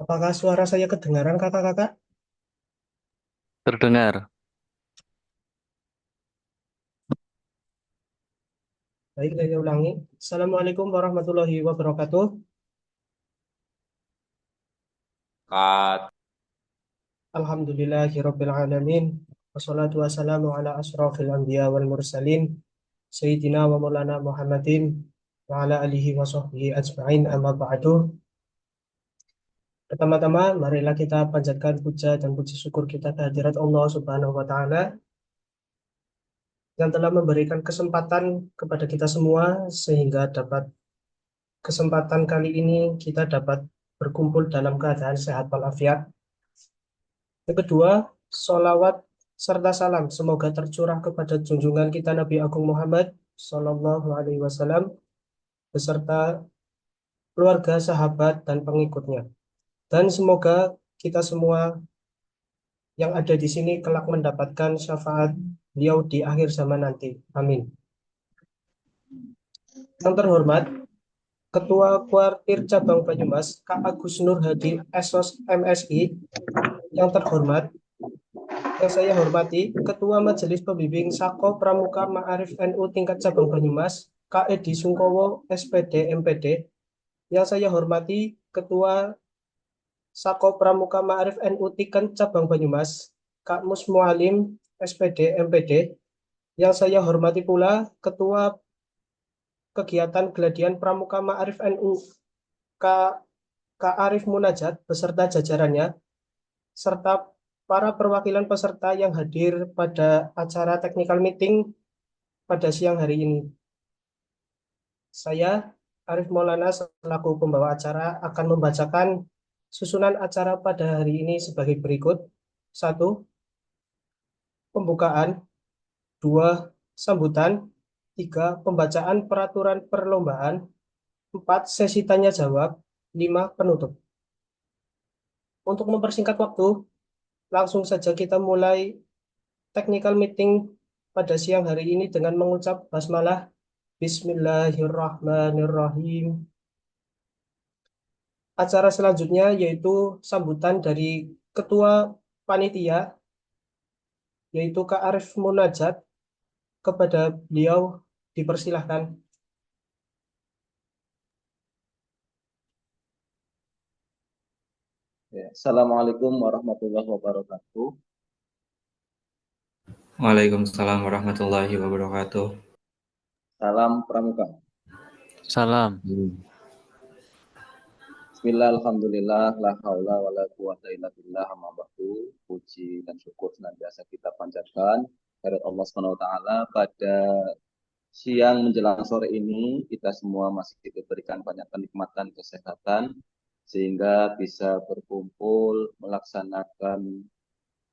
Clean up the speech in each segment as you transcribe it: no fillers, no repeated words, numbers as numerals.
Apakah suara saya kedengaran kakak-kakak? Terdengar. Baik, saya ulangi. Assalamualaikum warahmatullahi wabarakatuh. Kat. Alhamdulillahirabbil alamin. Wassalatu wassalamu ala asrofil anbiya wal mursalin. Sayyidina wa maulana Muhammadin wa ala alihi wa sahbihi ajma'in amma ba'du. Pertama-tama, marilah kita panjatkan puja dan puji syukur kita kehadirat Allah Subhanahu wa Ta'ala yang telah memberikan kesempatan kepada kita semua sehingga dapat kesempatan kali ini kita dapat berkumpul dalam keadaan sehat walafiat. Yang kedua, solawat serta salam semoga tercurah kepada junjungan kita Nabi Agung Muhammad Sallallahu Alaihi Wasallam beserta keluarga, sahabat, dan pengikutnya. Dan semoga kita semua yang ada di sini kelak mendapatkan syafaat beliau di akhir zaman nanti. Amin. Yang terhormat, Ketua Kuartir Cabang Banyumas, Kak Agus Nur Hadi Esos MSI. Yang terhormat, yang saya hormati, Ketua Majelis Pembimbing Sako Pramuka Ma'arif NU tingkat cabang Banyumas, Kak Edi Sungkowo, SPD, MPD. Yang saya hormati, Ketua Sako Pramuka Ma'arif NU tingkat cabang Banyumas, Kak Mus Mualim, SPD, MPD. Yang saya hormati pula, Ketua Kegiatan Geladian Pramuka Ma'arif NU, Kak, Kak Arif Munajat, beserta jajarannya, serta para perwakilan peserta yang hadir pada acara technical meeting pada siang hari ini. Saya, Arif Maulana, selaku pembawa acara, akan membacakan susunan acara pada hari ini sebagai berikut. Satu, pembukaan. Dua, sambutan. Tiga, pembacaan peraturan perlombaan. Empat, sesi tanya jawab. Lima, penutup. Untuk mempersingkat waktu, langsung saja kita mulai technical meeting pada siang hari ini dengan mengucap basmalah. Bismillahirrahmanirrahim. Acara selanjutnya yaitu sambutan dari Ketua Panitia, yaitu Kak Arif Munajat. Kepada beliau dipersilahkan. Ya, Assalamualaikum warahmatullahi wabarakatuh. Waalaikumsalam warahmatullahi wabarakatuh. Salam Pramuka. Salam. Bismillah, alhamdulillah, la haula wa la quwata illa billah, amma ba'du. Puji dan syukur senantiasa kita panjatkan kepada Allah Subhanahu wa taala. Pada siang menjelang sore ini kita semua masih diberikan banyak kenikmatan kesehatan sehingga bisa berkumpul melaksanakan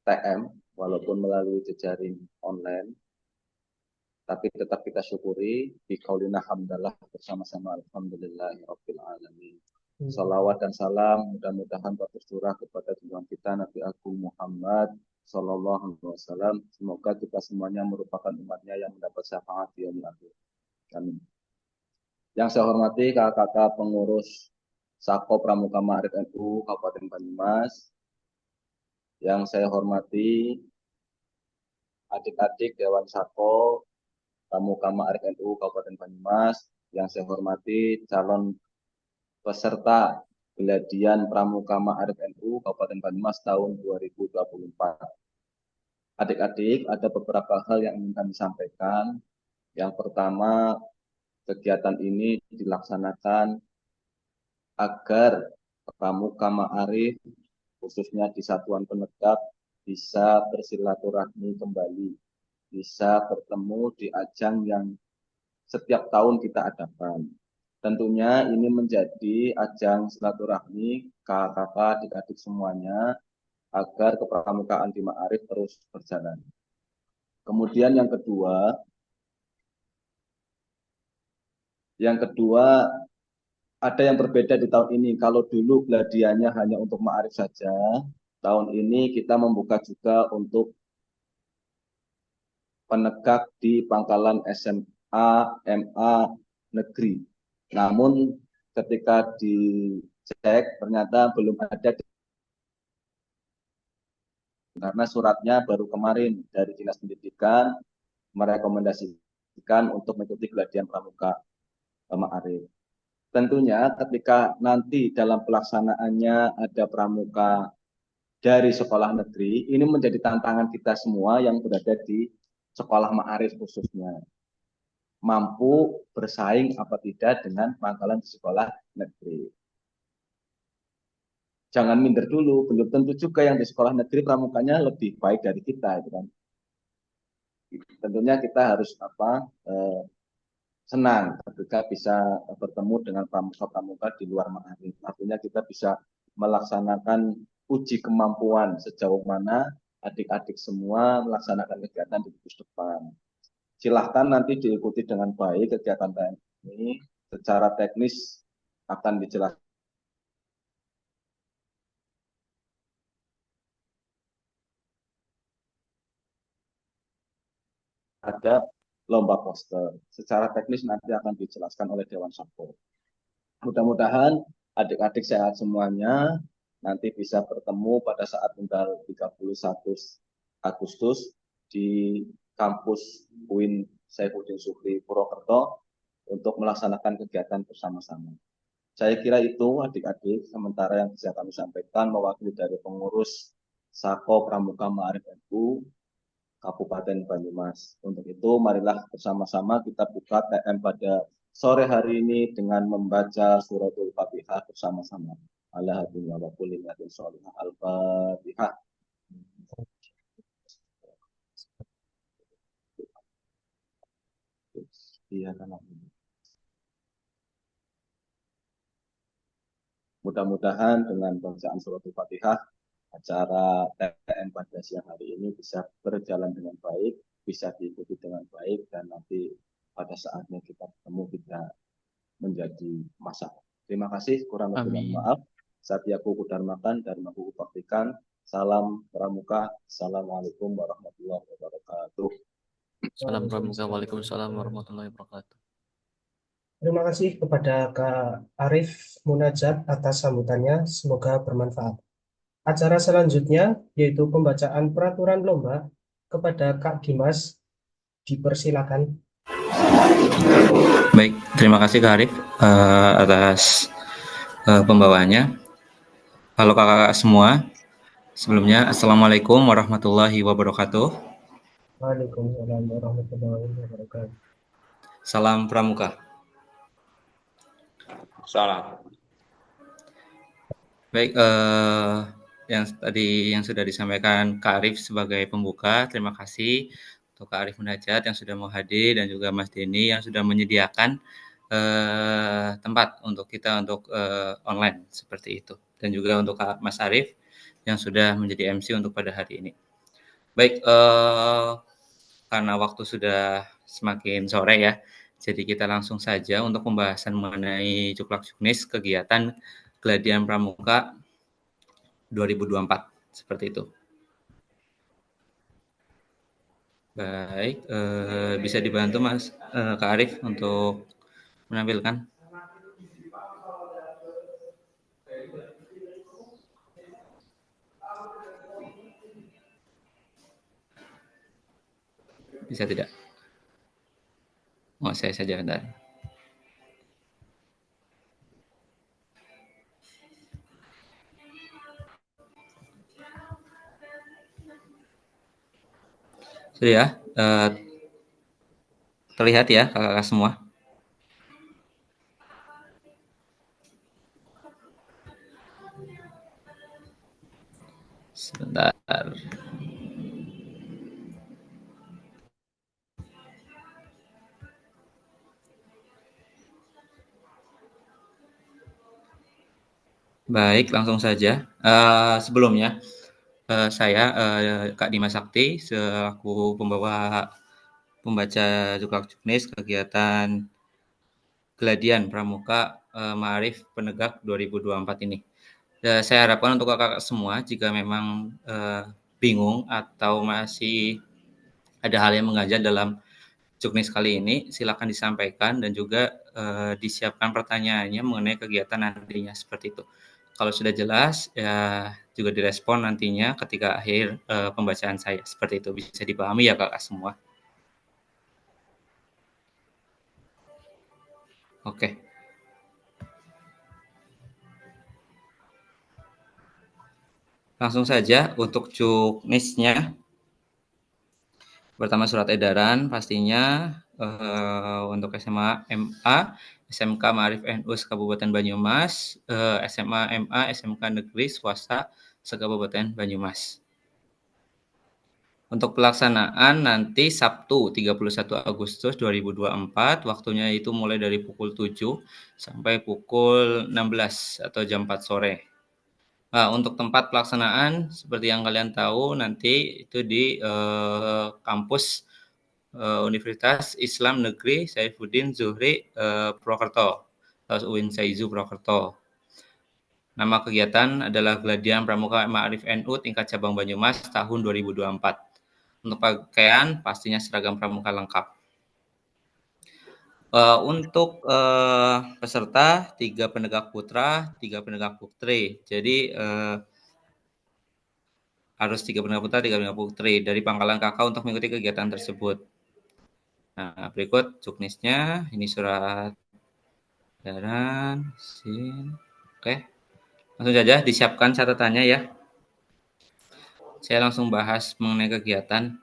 TM walaupun melalui jejaring online. Tapi tetap kita syukuri di qaulina hamdalah bersama-sama alhamdulillahirabbil alamin. Salawat dan salam mudah-mudahan tercurah kepada junjungan kita Nabi Agung Muhammad sallallahu alaihi wasallam. Semoga kita semuanya merupakan umatnya yang mendapat syafaat di yaumil akhir. Amin. Yang saya hormati kakak-kakak pengurus Sako Pramuka Ma'arif NU Kabupaten Banyumas. Yang saya hormati adik-adik Dewan Sako Pramuka Ma'arif NU Kabupaten Banyumas, yang saya hormati calon peserta Geladian Pramuka Ma'arif NU Kabupaten Banyumas tahun 2024. Adik-adik, ada beberapa hal yang ingin kami sampaikan. Yang pertama, kegiatan ini dilaksanakan agar Pramuka Ma'arif, khususnya di Satuan Penegak, bisa bersilaturahmi kembali, bisa bertemu di ajang yang setiap tahun kita adakan. Tentunya ini menjadi ajang silaturahmi kakak-kakak, adik-adik semuanya agar kepramukaan di Ma'arif terus berjalan. Kemudian yang kedua ada yang berbeda di tahun ini. Kalau dulu gladianya hanya untuk Ma'arif saja, tahun ini kita membuka juga untuk penegak di pangkalan SMA, MA negeri. Namun ketika di cek ternyata belum ada, karena suratnya baru kemarin dari Dinas Pendidikan merekomendasikan untuk mengikuti geladian pramuka Ma'arif. Tentunya ketika nanti dalam pelaksanaannya ada pramuka dari sekolah negeri, ini menjadi tantangan kita semua yang berada di sekolah Ma'arif khususnya. Mampu bersaing apa tidak dengan pangkalan di sekolah negeri. Jangan minder dulu, belum tentu juga yang di sekolah negeri pramukanya lebih baik dari kita, gitu kan. Tentunya kita harus senang ketika bisa bertemu dengan pramuka-pramuka di luar Ma'arif. Artinya kita bisa melaksanakan uji kemampuan sejauh mana adik-adik semua melaksanakan kegiatan di kampus depan. Silahkan nanti diikuti dengan baik kegiatan ini. Secara teknis akan dijelaskan ada lomba poster. Secara teknis nanti akan dijelaskan oleh Dewan Sakko. Mudah-mudahan adik-adik sehat semuanya, nanti bisa bertemu pada saat tanggal 31 Agustus di kampus UIN Saifuddin Supri Purwokerto untuk melaksanakan kegiatan bersama-sama. Saya kira itu adik-adik, sementara yang bisa kami sampaikan mewakili dari pengurus Sako Pramuka Ma'arif NU Kabupaten Banyumas. Untuk itu, marilah bersama-sama kita buka TM pada sore hari ini dengan membaca suratul Fatihah bersama-sama. Ala hadirin wa kulliyatin sholihah al-Fatihah. Iya kan. Mudah-mudahan dengan bacaan suratul Fatihah acara TM pada siang hari ini bisa berjalan dengan baik, bisa diikuti dengan baik, dan nanti pada saatnya kita bertemu kita menjadi masalah. Terima kasih, kurang lebih mohon maaf. Satyaku Kudarmakan dan Maku Baktikan. Salam Pramuka. Assalamualaikum warahmatullahi wabarakatuh. Salam Pramuka. Waalaikumsalam warahmatullahi wabarakatuh. Terima kasih kepada Kak Arif Munajat atas sambutannya. Semoga bermanfaat. Acara selanjutnya yaitu pembacaan peraturan lomba. Kepada Kak Dimas, dipersilakan. Baik, terima kasih Kak Arif atas pembawaannya. Halo kakak-kakak semua. Sebelumnya, Assalamualaikum warahmatullahi wabarakatuh. Waalaikumsalam warahmatullahi wabarakatuh. Salam Pramuka. Salam. Baik, yang sudah disampaikan Kak Arif sebagai pembuka, terima kasih untuk Kak Arif Munajat yang sudah mau hadir dan juga Mas Denny yang sudah menyediakan tempat untuk kita untuk online seperti itu, dan juga untuk Kak Mas Arif yang sudah menjadi MC untuk pada hari ini. Baik, karena waktu sudah semakin sore ya, jadi kita langsung saja untuk pembahasan mengenai Cuklak Juknis kegiatan Geladian Pramuka 2024 seperti itu. Baik, bisa dibantu Mas Kak Arif untuk menampilkan. Bisa tidak? Oh, saya saja bentar. Sudah ya, terlihat ya kakak-kakak semua. Sebentar. Baik, langsung saja. Sebelumnya, saya Kak Dimas Sakti selaku pembaca Cuklak Juknis kegiatan Geladian Pramuka Ma'arif Penegak 2024 ini. Saya harapkan untuk kakak semua jika memang bingung atau masih ada hal yang mengganjal dalam juknis kali ini, silakan disampaikan dan juga disiapkan pertanyaannya mengenai kegiatan nantinya seperti itu. Kalau sudah jelas, ya juga direspon nantinya ketika akhir pembacaan saya. Seperti itu bisa dipahami ya kakak semua. Oke. Langsung saja untuk juknisnya. Pertama surat edaran pastinya untuk SMA MA, SMK Ma'arif NU Kabupaten Banyumas, SMA MA, SMK Negeri Swasta Kabupaten Banyumas. Untuk pelaksanaan nanti Sabtu 31 Agustus 2024, waktunya itu mulai dari pukul 7 sampai pukul 16 atau jam 4 sore. Nah, untuk tempat pelaksanaan seperti yang kalian tahu nanti itu di kampus Universitas Islam Negeri Saifuddin Zuhri Purwokerto atau UIN Saizu Purwokerto. Nama kegiatan adalah Gladian Pramuka Ma'arif NU tingkat cabang Banyumas tahun 2024. Untuk pakaian pastinya seragam pramuka lengkap. Untuk peserta 3 penegak putra, 3 penegak putri. Jadi harus 3 penegak putra, 3 penegak putri dari Pangkalan Kakak untuk mengikuti kegiatan tersebut. Nah, berikut juknisnya. Ini surat edaran, Oke, langsung saja disiapkan catatannya ya. Saya langsung bahas mengenai kegiatan.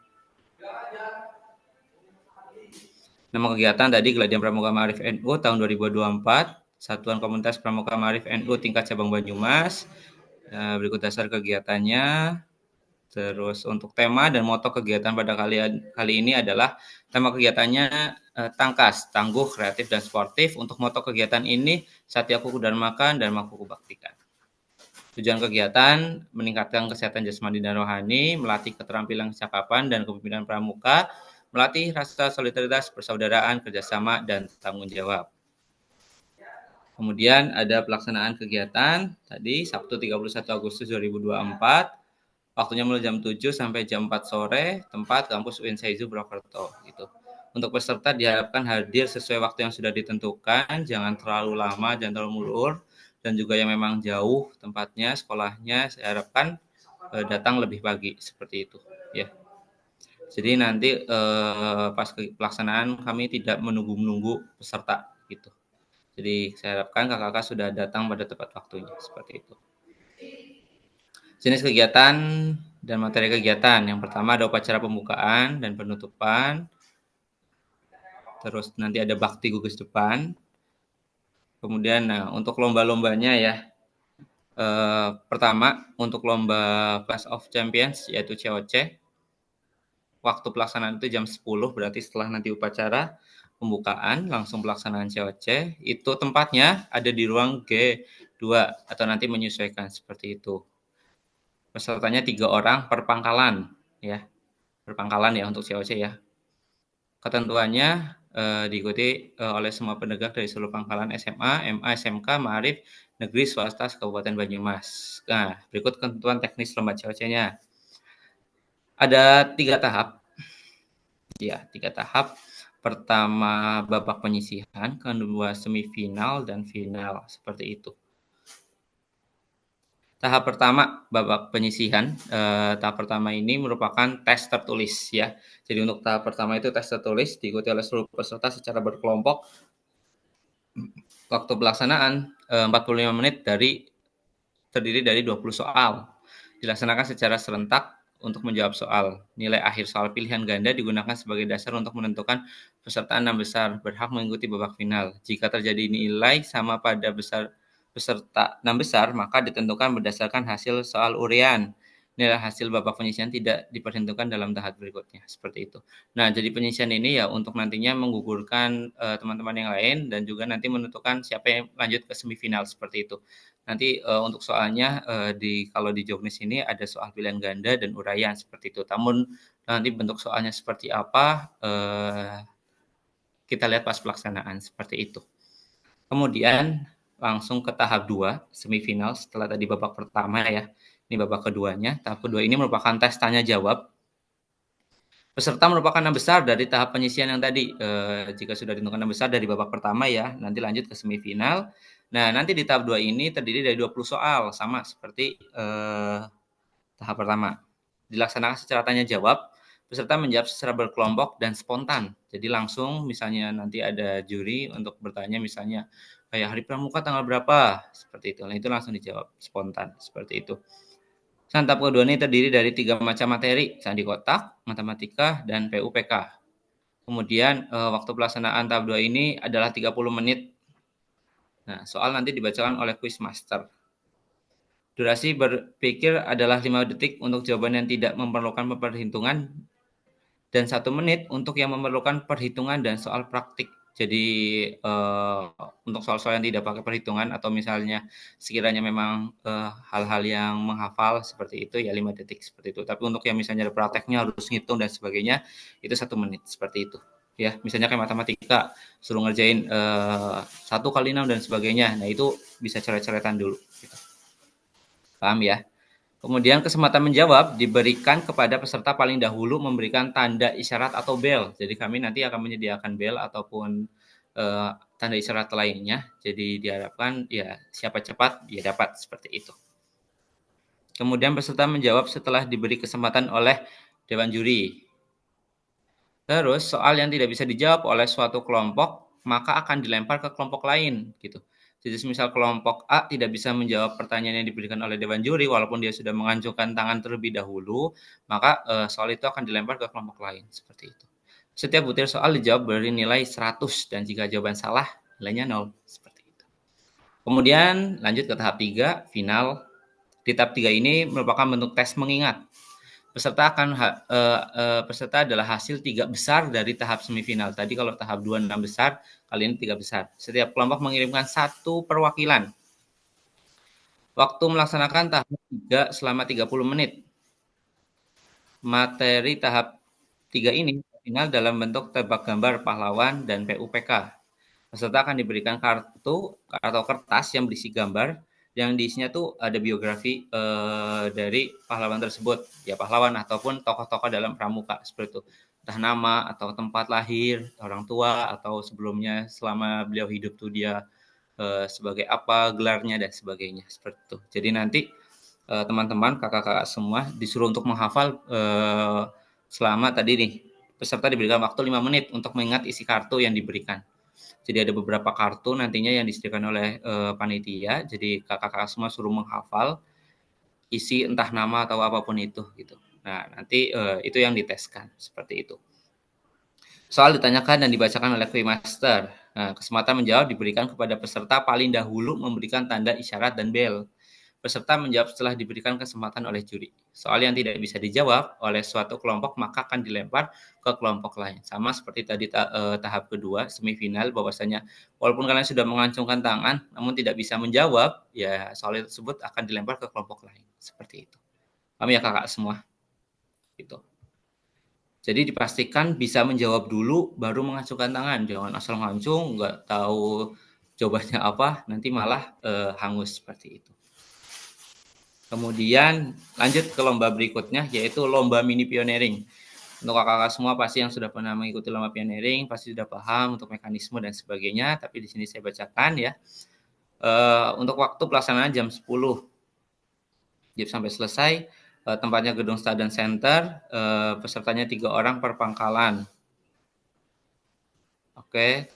Nama kegiatan tadi Gladian Pramuka Ma'arif NU tahun 2024, Satuan Komunitas Pramuka Ma'arif NU tingkat cabang Banyumas. Berikut dasar kegiatannya. Terus untuk tema dan moto kegiatan pada kali ini adalah tema kegiatannya tangkas, tangguh, kreatif, dan sportif. Untuk moto kegiatan ini Satya Kuku Dharmakan dan Makuku Baktikan. Tujuan kegiatan meningkatkan kesehatan jasmani dan rohani, melatih keterampilan kecakapan dan kepemimpinan pramuka, melatih rasa solidaritas, persaudaraan, kerjasama, dan tanggung jawab. Kemudian ada pelaksanaan kegiatan tadi Sabtu 31 Agustus 2024. Waktunya mulai jam 7 sampai jam 4 sore, tempat kampus UIN Saizu Purwokerto gitu. Untuk peserta diharapkan hadir sesuai waktu yang sudah ditentukan, jangan terlalu lama, jangan terlalu mulur, dan juga yang memang jauh tempatnya, sekolahnya, saya harapkan datang lebih pagi seperti itu ya. Jadi nanti pas pelaksanaan kami tidak menunggu-nunggu peserta gitu. Jadi saya harapkan kakak-kakak sudah datang pada tepat waktunya seperti itu. Jenis kegiatan dan materi kegiatan. Yang pertama ada upacara pembukaan dan penutupan. Terus nanti ada bakti gugus depan. Kemudian untuk lomba-lombanya ya. Pertama untuk lomba Clash of Champions yaitu COC. Waktu pelaksanaan itu jam 10 berarti setelah nanti upacara pembukaan langsung pelaksanaan COC. Itu tempatnya ada di ruang G2 atau nanti menyesuaikan seperti itu. Pesertanya 3 orang per pangkalan ya. Per pangkalan ya untuk COC ya. Ketentuannya diikuti oleh semua penegak dari seluruh pangkalan SMA, MA, SMK, Ma'arif, Negeri Swasta Kabupaten Banyumas. Nah, berikut ketentuan teknis lomba COC-nya. Ada 3 tahap. Ya, 3 tahap. Pertama babak penyisihan, kedua semifinal dan final seperti itu. Tahap pertama babak penyisihan. Tahap pertama ini merupakan tes tertulis ya. Jadi untuk tahap pertama itu tes tertulis diikuti oleh seluruh peserta secara berkelompok. Waktu pelaksanaan 45 menit terdiri dari 20 soal. Dilaksanakan secara serentak untuk menjawab soal. Nilai akhir soal pilihan ganda digunakan sebagai dasar untuk menentukan peserta 6 besar berhak mengikuti babak final. Jika terjadi nilai sama pada peserta 6 besar, maka ditentukan berdasarkan hasil soal uraian. Nilai hasil babak penyisihan tidak diperhitungkan dalam tahap berikutnya, seperti itu. Nah, jadi penyisihan ini ya untuk nantinya menggugurkan teman-teman yang lain dan juga nanti menentukan siapa yang lanjut ke semifinal seperti itu. Nanti untuk soalnya kalau di juknis ini ada soal pilihan ganda dan uraian seperti itu. Namun nanti bentuk soalnya seperti apa kita lihat pas pelaksanaan seperti itu. Kemudian langsung ke tahap 2, semifinal setelah tadi babak pertama ya. Ini babak keduanya. Tahap kedua ini merupakan tes tanya jawab. Peserta merupakan 6 besar dari tahap penyisian yang tadi. Jika sudah ditentukan 6 besar dari babak pertama ya, nanti lanjut ke semifinal. Nah, nanti di tahap 2 ini terdiri dari 20 soal, sama seperti tahap pertama. Dilaksanakan secara tanya jawab, peserta menjawab secara berkelompok dan spontan. Jadi langsung misalnya nanti ada juri untuk bertanya misalnya kayak hari pramuka tanggal berapa, seperti itu. Nah, itu langsung dijawab spontan, seperti itu. Tahap kedua ini terdiri dari 3 macam materi, sandi kotak, matematika, dan PUPK. Kemudian waktu pelaksanaan tahap 2 ini adalah 30 menit. Nah, soal nanti dibacakan oleh quiz master. Durasi berpikir adalah 5 detik untuk jawaban yang tidak memerlukan perhitungan dan 1 menit untuk yang memerlukan perhitungan dan soal praktik. Jadi untuk soal-soal yang tidak pakai perhitungan atau misalnya sekiranya memang hal-hal yang menghafal seperti itu ya 5 detik seperti itu. Tapi untuk yang misalnya ada prakteknya harus ngitung dan sebagainya itu 1 menit seperti itu. Ya, misalnya kayak matematika suruh ngerjain 1 kali 6 dan sebagainya. Nah, itu bisa coret-coretan dulu gitu. Paham ya? Kemudian kesempatan menjawab diberikan kepada peserta paling dahulu memberikan tanda isyarat atau bel. Jadi kami nanti akan menyediakan bel ataupun tanda isyarat lainnya. Jadi diharapkan ya siapa cepat dia dapat seperti itu. Kemudian peserta menjawab setelah diberi kesempatan oleh dewan juri. Terus soal yang tidak bisa dijawab oleh suatu kelompok maka akan dilempar ke kelompok lain gitu. Jadi misal kelompok A tidak bisa menjawab pertanyaan yang diberikan oleh dewan juri walaupun dia sudah mengajukan tangan terlebih dahulu, maka soal itu akan dilempar ke kelompok lain seperti itu. Setiap butir soal dijawab beri nilai 100 dan jika jawaban salah nilainya 0 seperti itu. Kemudian lanjut ke tahap 3, final. Di tahap 3 ini merupakan bentuk tes mengingat. Peserta adalah hasil 3 besar dari tahap semifinal. Tadi kalau tahap 2 6 besar, kali ini 3 besar. Setiap kelompok mengirimkan 1 perwakilan. Waktu melaksanakan tahap 3 selama 30 menit. Materi tahap 3 ini final dalam bentuk tebak gambar pahlawan dan PUPK. Peserta akan diberikan kartu atau kertas yang berisi gambar yang diisinya tuh ada biografi dari pahlawan tersebut, ya pahlawan ataupun tokoh-tokoh dalam pramuka seperti itu. Entah nama atau tempat lahir, orang tua atau sebelumnya selama beliau hidup tuh dia sebagai apa, gelarnya dan sebagainya seperti itu. Jadi nanti teman-teman, kakak-kakak semua disuruh untuk menghafal selama tadi nih peserta diberikan waktu 5 menit untuk mengingat isi kartu yang diberikan. Jadi ada beberapa kartu nantinya yang disediakan oleh panitia. Jadi kakak-kakak semua suruh menghafal isi entah nama atau apapun itu gitu. Nah, nanti itu yang diteskan seperti itu. Soal ditanyakan dan dibacakan oleh quiz master. Nah, kesempatan menjawab diberikan kepada peserta paling dahulu memberikan tanda isyarat dan bel. Peserta menjawab setelah diberikan kesempatan oleh juri. Soal yang tidak bisa dijawab oleh suatu kelompok maka akan dilempar ke kelompok lain. Sama seperti tadi tahap kedua, semifinal, bahwasanya walaupun kalian sudah mengacungkan tangan namun tidak bisa menjawab, ya soal tersebut akan dilempar ke kelompok lain. Seperti itu. Paham ya kakak semua? Gitu. Jadi dipastikan bisa menjawab dulu baru mengacungkan tangan. Jangan asal ngacung, nggak tahu jawabannya apa, nanti malah hangus seperti itu. Kemudian lanjut ke lomba berikutnya yaitu lomba mini pioneering. Untuk kakak-kakak semua pasti yang sudah pernah mengikuti lomba pioneering pasti sudah paham untuk mekanisme dan sebagainya. Tapi di sini saya bacakan ya. Untuk waktu pelaksanaan jam 10 sampai selesai. Tempatnya gedung Stadion Center. Pesertanya 3 orang per pangkalan. Oke.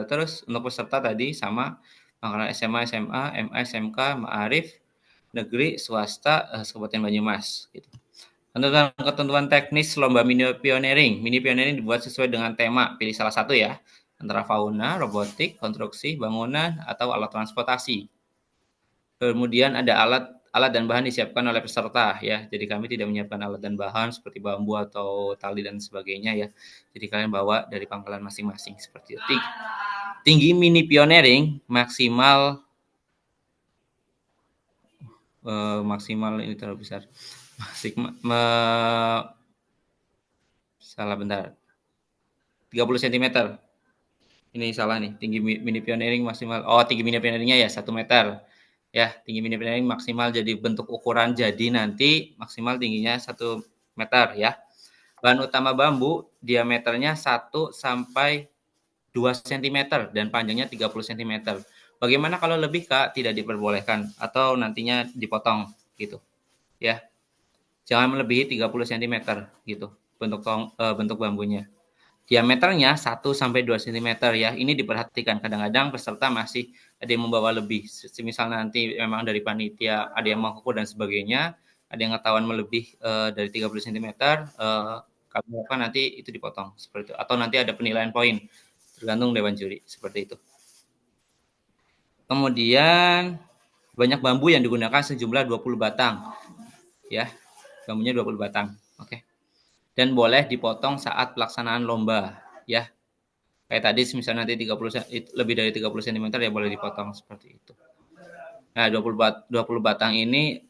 Terus untuk peserta tadi sama pangkalan SMA, SMA, MA, SMK, Ma'arif, negeri, swasta, Kabupaten Banyumas. Gitu. Ketentuan teknis lomba mini pioneering. Mini pioneering dibuat sesuai dengan tema. Pilih salah satu ya. Antara fauna, robotik, konstruksi, bangunan, atau alat transportasi. Kemudian ada alat dan bahan disiapkan oleh peserta ya. Jadi kami tidak menyiapkan alat dan bahan seperti bambu atau tali dan sebagainya ya. Jadi kalian bawa dari pangkalan masing-masing seperti itu. Tinggi mini pioneering maksimal ini terlalu besar. Salah bentar. 30 cm. Ini salah nih. Tinggi mini pioneering maksimal. Oh, tinggi mini pioneeringnya ya 1 meter. Ya, tinggi mini pioneering maksimal jadi bentuk ukuran jadi nanti maksimal tingginya 1 meter ya. Bahan utama bambu diameternya 1 sampai 2 cm dan panjangnya 30 cm. Bagaimana kalau lebih, Kak? Tidak diperbolehkan atau nantinya dipotong gitu ya. Jangan melebihi 30 cm gitu bentuk bambunya. Diameternya 1 sampai 2 cm ya. Ini diperhatikan, kadang-kadang peserta masih ada yang membawa lebih. Misal nanti memang dari panitia ada yang mengukur dan sebagainya, ada yang ketahuan melebih dari 30 cm, kami harapkan nanti itu dipotong seperti itu. Atau nanti ada penilaian poin, tergantung dewan juri seperti itu. Kemudian banyak bambu yang digunakan sejumlah 20 batang. Ya, bambunya 20 batang. Oke. Dan boleh dipotong saat pelaksanaan lomba, ya. Kayak tadi misalnya nanti 30 lebih dari 30 cm ya boleh dipotong seperti itu. Nah, 20 batang ini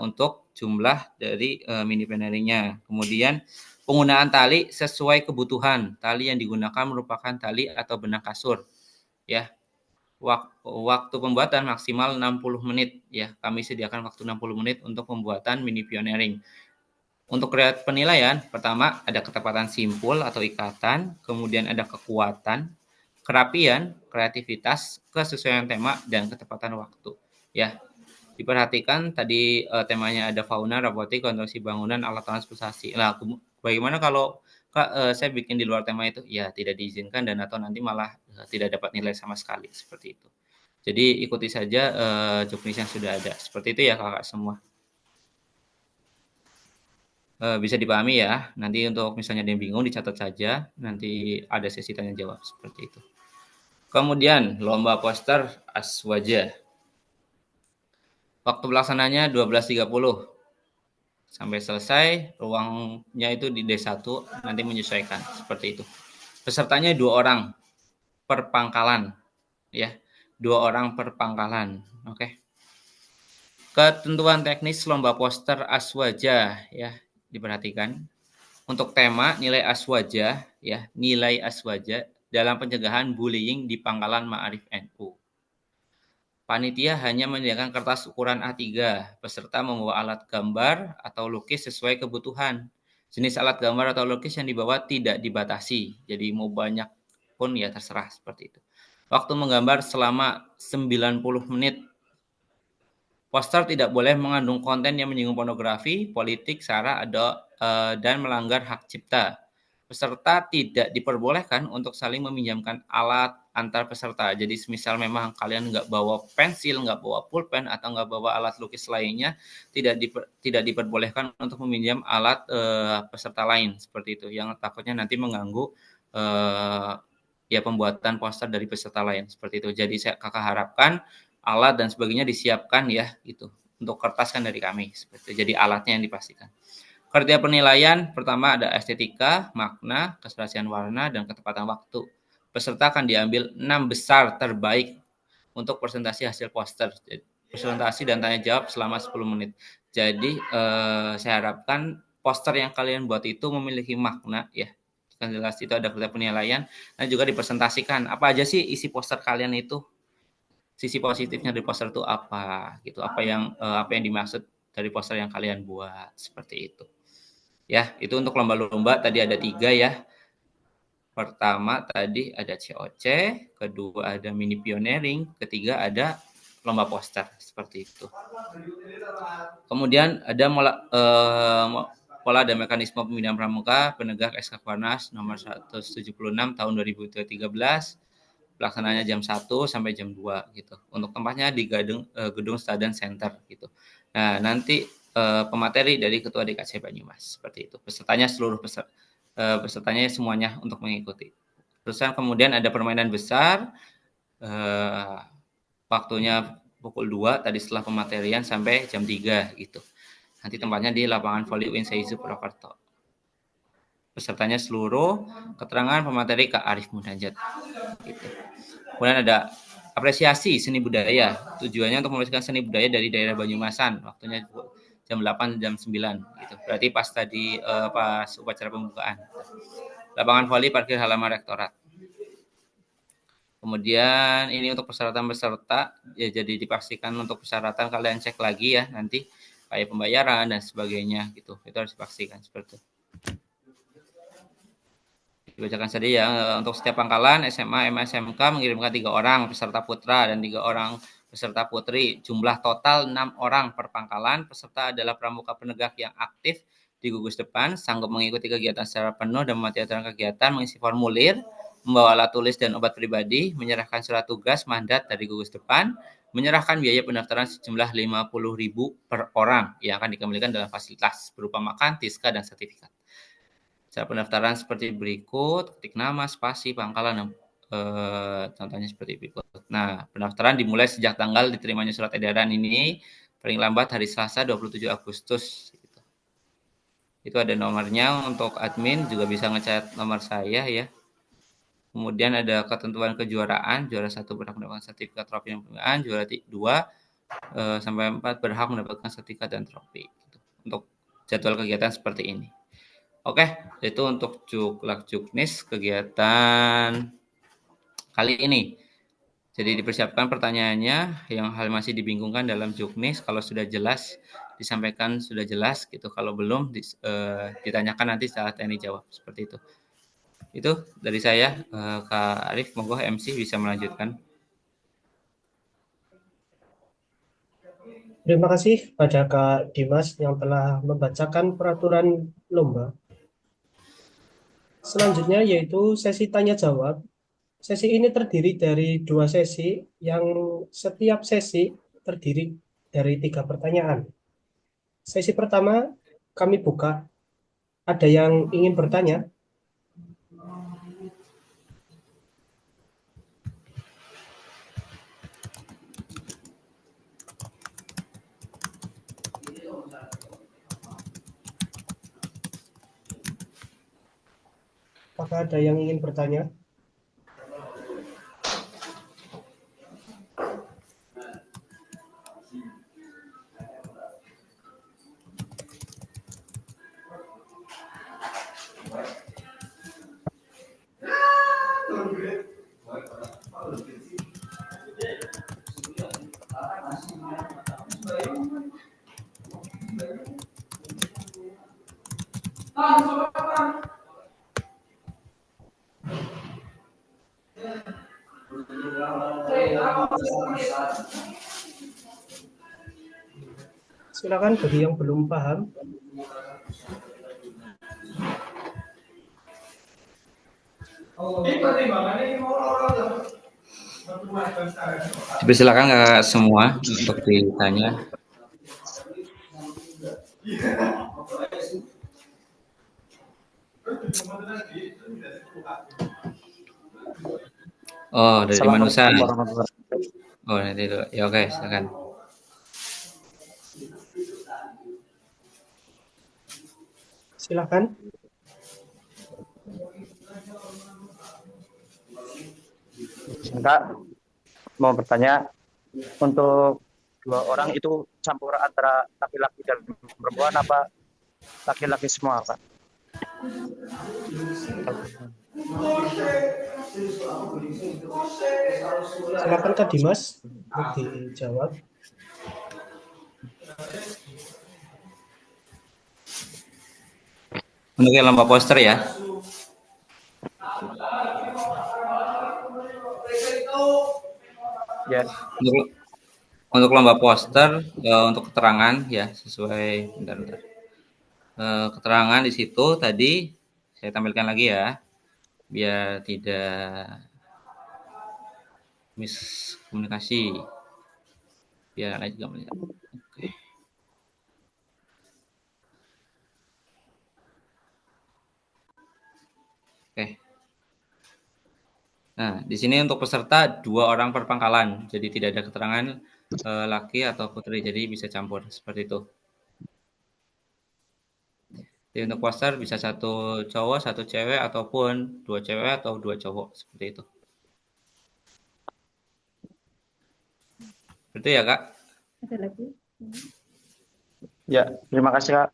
untuk jumlah dari mini panneringnya. Kemudian penggunaan tali sesuai kebutuhan. Tali yang digunakan merupakan tali atau benang kasur, ya. Waktu pembuatan maksimal 60 menit ya. Kami sediakan waktu 60 menit untuk pembuatan mini pioneering. Untuk penilaian, pertama ada ketepatan simpul atau ikatan, kemudian ada kekuatan, kerapian, kreativitas, kesesuaian tema, dan ketepatan waktu. Ya, diperhatikan tadi temanya ada fauna, robotik, konstruksi bangunan, alat transportasi. Nah, bagaimana kalau Kak, saya bikin di luar tema itu? Ya, tidak diizinkan dan atau nanti malah tidak dapat nilai sama sekali seperti itu. Jadi ikuti saja checklist yang sudah ada. Seperti itu ya kakak semua. Bisa dipahami ya. Nanti untuk misalnya ada yang bingung dicatat saja. Nanti ada sesi tanya jawab seperti itu. Kemudian lomba poster Aswaja. Waktu pelaksananya 12.30 sampai selesai. Ruangnya itu di D1, nanti menyesuaikan seperti itu. Pesertanya 2 orang per pangkalan, ya. 2 orang per pangkalan. Oke. Ketentuan teknis lomba poster Aswaja ya, diperhatikan. Untuk tema nilai Aswaja ya, nilai Aswaja dalam pencegahan bullying di Pangkalan Ma'arif NU. Panitia hanya menyediakan kertas ukuran A3. Peserta membawa alat gambar atau lukis sesuai kebutuhan. Jenis alat gambar atau lukis yang dibawa tidak dibatasi. Jadi mau banyak pun ya terserah seperti itu. Waktu menggambar selama 90 menit. Poster tidak boleh mengandung konten yang menyinggung pornografi, politik, sara, dan melanggar hak cipta. Peserta tidak diperbolehkan untuk saling meminjamkan alat antar peserta. Jadi misal memang kalian nggak bawa pensil, nggak bawa pulpen, atau nggak bawa alat lukis lainnya, tidak diperbolehkan untuk meminjam alat peserta lain seperti itu. Yang takutnya nanti mengganggu ya pembuatan poster dari peserta lain seperti itu. Jadi kakak harapkan alat dan sebagainya disiapkan ya gitu. Untuk kertas kan dari kami seperti itu. Jadi alatnya yang dipastikan. Kriteria penilaian pertama ada estetika, makna, keserasian warna, dan ketepatan waktu. Peserta akan diambil 6 besar terbaik untuk presentasi hasil poster. Presentasi dan tanya jawab selama 10 menit. Jadi saya harapkan poster yang kalian buat itu memiliki makna ya. Yang jelas itu ada kriteria penilaian dan juga dipresentasikan. Apa aja sih isi poster kalian itu? Sisi positifnya dari poster itu apa gitu? Apa yang dimaksud dari poster yang kalian buat seperti itu. Ya, itu untuk lomba-lomba tadi ada 3 ya. Pertama tadi ada COC, kedua ada mini pioneering, ketiga ada lomba poster seperti itu. Kemudian ada pola dan mekanisme pembinaan pramuka penegak SK Kuarnas nomor 176 tahun 2013. Pelaksananya jam 1 sampai jam 2 gitu. Untuk tempatnya di gedung Stadion Center gitu. Nah, nanti pemateri dari Ketua DKC Banyumas seperti itu. Pesertanya pesertanya semuanya untuk mengikuti. Terus kemudian ada permainan besar, waktunya pukul 2 tadi setelah pematerian sampai jam 3 gitu. Nanti tempatnya di lapangan voli UIN Seizu Purwokerto. Pesertanya seluruh, keterangan pemateri Kak Arif Munajat. Gitu. Kemudian ada apresiasi seni budaya. Tujuannya untuk menuliskan seni budaya dari daerah Banyumasan. Waktunya jam 8 jam 9 gitu. Berarti pas tadi pas upacara pembukaan. Lapangan voli parkir halaman rektorat. Kemudian ini untuk persyaratan peserta ya, jadi dipastikan untuk persyaratan kalian cek lagi ya nanti kayak pembayaran dan sebagainya gitu. Itu harus dipastikan seperti itu. Dibacakan saja ya. Untuk setiap pangkalan SMA, MA, SMK mengirimkan 3 orang peserta putra dan 3 orang peserta putri. Jumlah total 6 orang per pangkalan. Peserta adalah pramuka penegak yang aktif di gugus depan, sanggup mengikuti kegiatan secara penuh dan mematuhi aturan kegiatan, mengisi formulir, membawa alat tulis dan obat pribadi, menyerahkan surat tugas mandat dari gugus depan, menyerahkan biaya pendaftaran sejumlah 50.000 per orang yang akan dikembalikan dalam fasilitas berupa makan, tiska, dan sertifikat. Cara pendaftaran seperti berikut, ketik nama, spasi, pangkalan, contohnya seperti berikut. Nah, pendaftaran dimulai sejak tanggal diterimanya surat edaran ini, paling lambat hari Selasa 27 Agustus. Itu ada nomornya. Untuk admin juga bisa ngechat nomor saya ya. Kemudian ada ketentuan kejuaraan, juara 1 berhak mendapatkan sertifikat trofi dan penghargaan, juara 2 sampai 4 berhak mendapatkan sertifikat dan trofi. Untuk jadwal kegiatan seperti ini. Oke, itu untuk Juklak Juknis kegiatan kali ini. Jadi dipersiapkan pertanyaannya, yang hal masih dibingungkan dalam Juknis, kalau sudah jelas disampaikan sudah jelas gitu, kalau belum ditanyakan nanti saat ini jawab, seperti itu. Itu dari saya, Kak Arif, monggo MC bisa melanjutkan. Terima kasih pada Kak Dimas yang telah membacakan peraturan lomba. Selanjutnya yaitu sesi tanya jawab. Sesi ini terdiri dari 2 sesi yang setiap sesi terdiri dari 3 pertanyaan. Sesi pertama kami buka. Ada yang ingin bertanya? Apakah ada yang ingin bertanya? Silakan bagi yang belum paham. Dipersilakan Kak semua untuk ditanya. Oh, dari Manusa. Oh, nanti dulu. Ya oke, silakan. Silakan. Enggak, mau bertanya, untuk 2 orang itu campur antara laki-laki dan perempuan apa laki-laki semua, Pak? Silakan Kak Dimas untuk dijawab. Untuk yang lomba poster ya. Ya. Untuk lomba poster, untuk keterangan ya sesuai bentar. Keterangan di situ tadi saya tampilkan lagi ya, biar tidak miskomunikasi. Biar anak juga melihat. Oke. Oke. Nah, di sini untuk peserta 2 orang per pangkalan, jadi tidak ada keterangan laki atau putri, jadi bisa campur seperti itu. Jadi untuk poster bisa 1 cowok, 1 cewek, ataupun 2 cewek atau 2 cowok seperti itu. Betul ya Kak? Ada lagi? Ya, terima kasih Kak.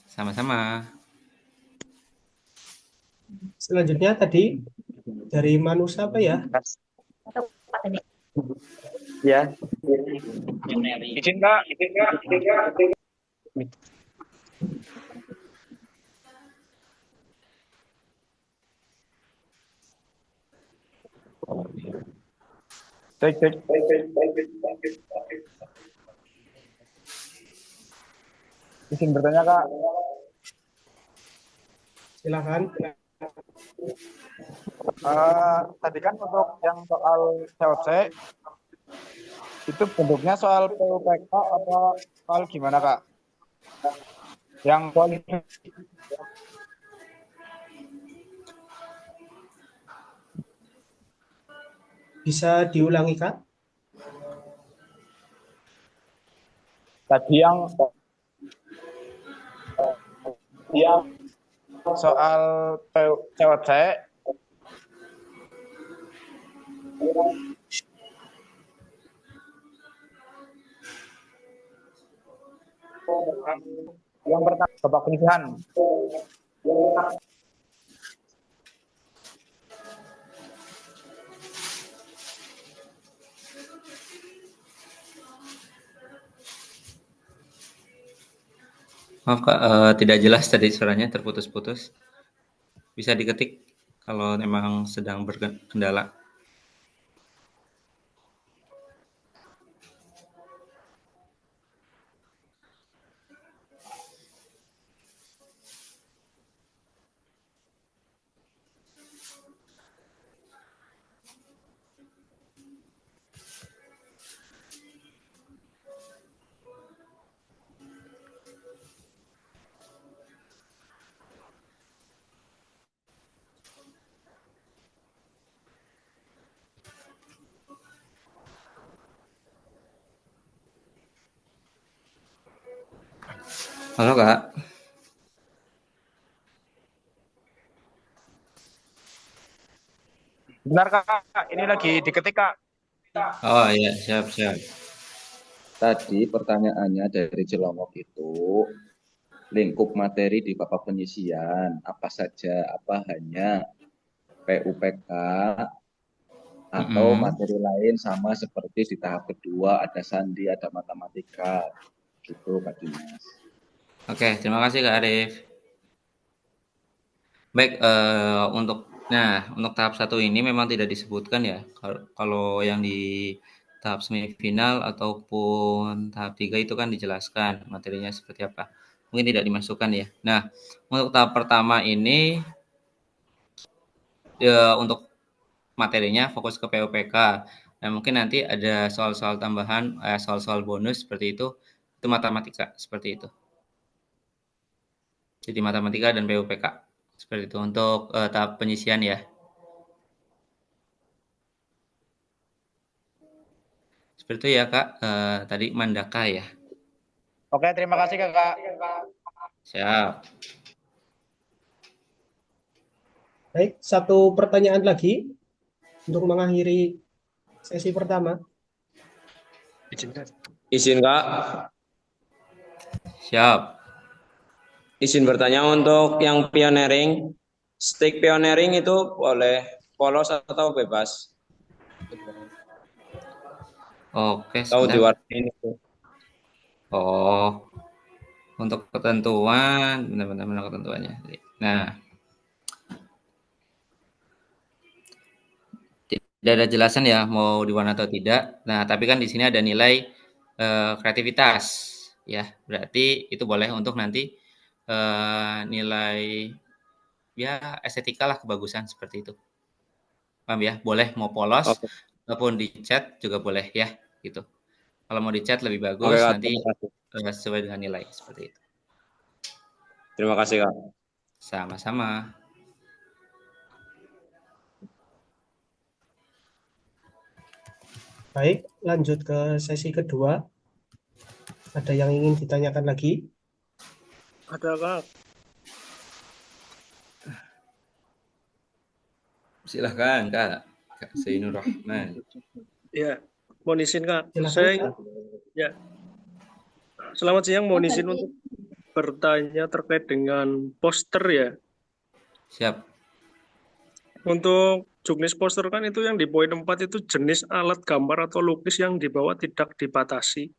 Sama-sama. Selanjutnya tadi dari Manusa apa ya? Ya. Izin Kak. Cek, cek. Izin bertanya, Kak. Silakan. Tadi kan untuk yang soal COC, itu bentuknya soal PUPK apa soal gimana, Kak? Yang soal Bisa diulangi, Kak? tadi yang soal COC, yang pertama Bapak Pilihan. Maaf Kak, tidak jelas tadi suaranya terputus-putus. Bisa diketik kalau memang sedang berkendala. Halo Kak. Benar, Kak. Ini lagi diketik, Kak. Oh iya, siap. Tadi pertanyaannya dari Celongok itu lingkup materi di babak penyisian apa saja? Apa hanya PUPK atau materi lain sama seperti di tahap kedua ada sandi, ada matematika gitu Pak Dimas. Oke, terima kasih Kak Arif. Baik, untuk tahap 1 ini memang tidak disebutkan ya. Kalau yang di tahap semifinal ataupun tahap 3 itu kan dijelaskan materinya seperti apa. Mungkin tidak dimasukkan ya. Nah, untuk tahap pertama ini untuk materinya fokus ke PUPK. Nah, mungkin nanti ada soal-soal tambahan, soal-soal bonus seperti itu matematika seperti itu. Jadi matematika dan PUPK seperti itu untuk tahap penyisian ya. Seperti itu ya Kak, tadi Mandaka ya. Oke, terima kasih, Kak. Siap. Baik, satu pertanyaan lagi untuk mengakhiri sesi pertama. Izin Kak, Siap. izin bertanya untuk yang pioneering, stick pioneering itu boleh polos atau bebas? Oke, Tahu sebentar. diwarnain itu. Oh, untuk ketentuan, benar-benar ketentuannya. Nah, tidak ada jelasan ya mau diwarna atau tidak. Nah, tapi kan di sini ada nilai kreativitas ya. Berarti itu boleh untuk nanti nilai ya estetika lah, kebagusan seperti itu. Paham ya? Boleh mau polos Oke, ataupun di cat juga boleh ya, gitu. Kalau mau di cat lebih oke bagus Kak, nanti terima kasih. sesuai dengan nilai seperti itu. Terima kasih Kak. Sama-sama. Baik, lanjut ke sesi kedua. Ada yang ingin ditanyakan lagi? Ada Kak. Silahkan Kak Zainur Rahman. Ya, mohon izin Kak. Silakan, Kak. Ya. Selamat siang, mohon izin untuk bertanya terkait dengan poster ya. Siap. Untuk juknis poster kan itu yang di poin 4 itu jenis alat gambar atau lukis yang dibawa tidak dibatasi.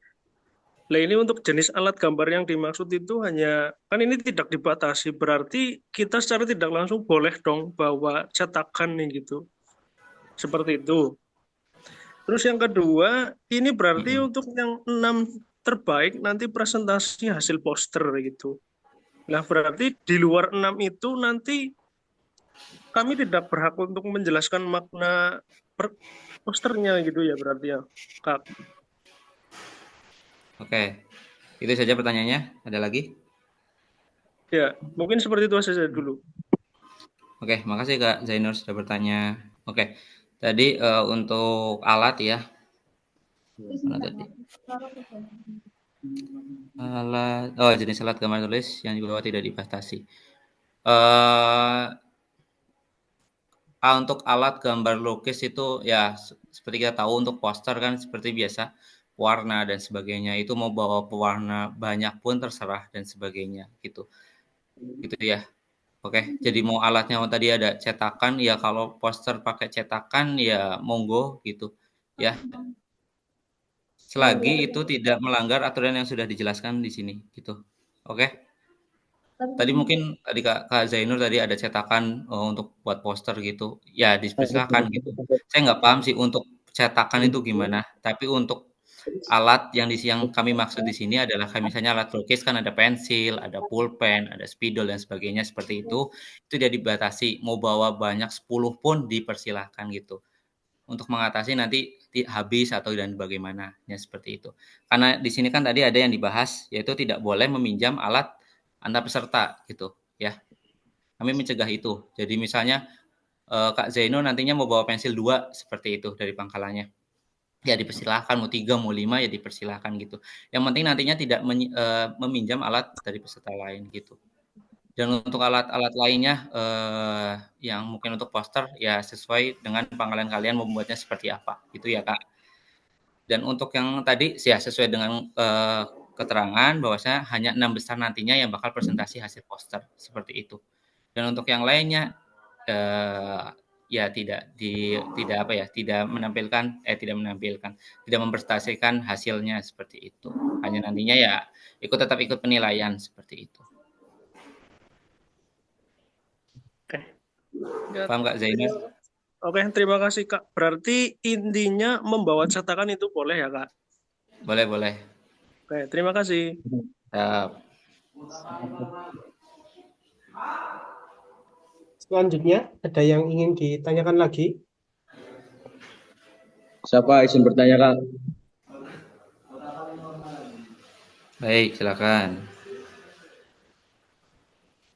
Nah ini untuk jenis alat gambar yang dimaksud itu hanya, kan ini tidak dibatasi, berarti kita secara tidak langsung boleh dong bawa cetakan nih gitu. Seperti itu. Terus yang kedua, ini berarti untuk yang 6 terbaik nanti presentasi hasil poster gitu. Nah, berarti di luar 6 itu nanti kami tidak berhak untuk menjelaskan makna posternya gitu ya berarti ya, Kak. Oke. Itu saja pertanyaannya. Ada lagi? Ya, mungkin seperti itu saja dulu. Oke, makasih Kak Zainur sudah bertanya. Oke. Tadi untuk alat ya. Mana tadi? Alat, jenis alat gambar tulis yang di bawah tidak dibatasi. Untuk alat gambar lukis itu ya seperti kita tahu untuk poster kan seperti biasa warna dan sebagainya itu mau bawa pewarna banyak pun terserah dan sebagainya gitu ya. Oke, jadi mau alatnya mau tadi ada cetakan ya kalau poster pakai cetakan ya monggo gitu ya. Selagi itu tidak melanggar aturan yang sudah dijelaskan di sini gitu. Oke. Tadi mungkin tadi Kak Zainur tadi ada cetakan untuk buat poster gitu. Ya dipersilakan gitu. Saya nggak paham sih untuk cetakan itu gimana. Tapi untuk alat yang kami maksud di sini adalah kayak misalnya alat lukis kan ada pensil, ada pulpen, ada spidol dan sebagainya seperti itu. Itu dia dibatasi. Mau bawa banyak 10 pun dipersilahkan gitu. Untuk mengatasi nanti habis atau dan bagaimana ya seperti itu. Karena di sini kan tadi ada yang dibahas yaitu tidak boleh meminjam alat antar peserta gitu ya. Kami mencegah itu. Jadi misalnya Kak Zaino nantinya mau bawa pensil 2 seperti itu dari pangkalannya. Ya dipersilahkan mau 3 mau 5 ya dipersilahkan gitu. Yang penting nantinya tidak meminjam alat dari peserta lain gitu. Dan untuk alat-alat lainnya yang mungkin untuk poster ya sesuai dengan pangkalan kalian membuatnya seperti apa gitu ya Kak. Dan untuk yang tadi ya sesuai dengan keterangan bahwasanya hanya 6 besar nantinya yang bakal presentasi hasil poster seperti itu. Dan untuk yang lainnya ya tidak menampilkan tidak mempresentasikan hasilnya seperti itu. Hanya nantinya ya tetap ikut penilaian seperti itu. Oke. Paham Kak Zainur? Oke, terima kasih Kak. Berarti intinya membawa cetakan itu boleh ya Kak? Boleh. Oke, terima kasih. Selanjutnya, ada yang ingin ditanyakan lagi? Siapa izin bertanya, Kak? Baik, silakan.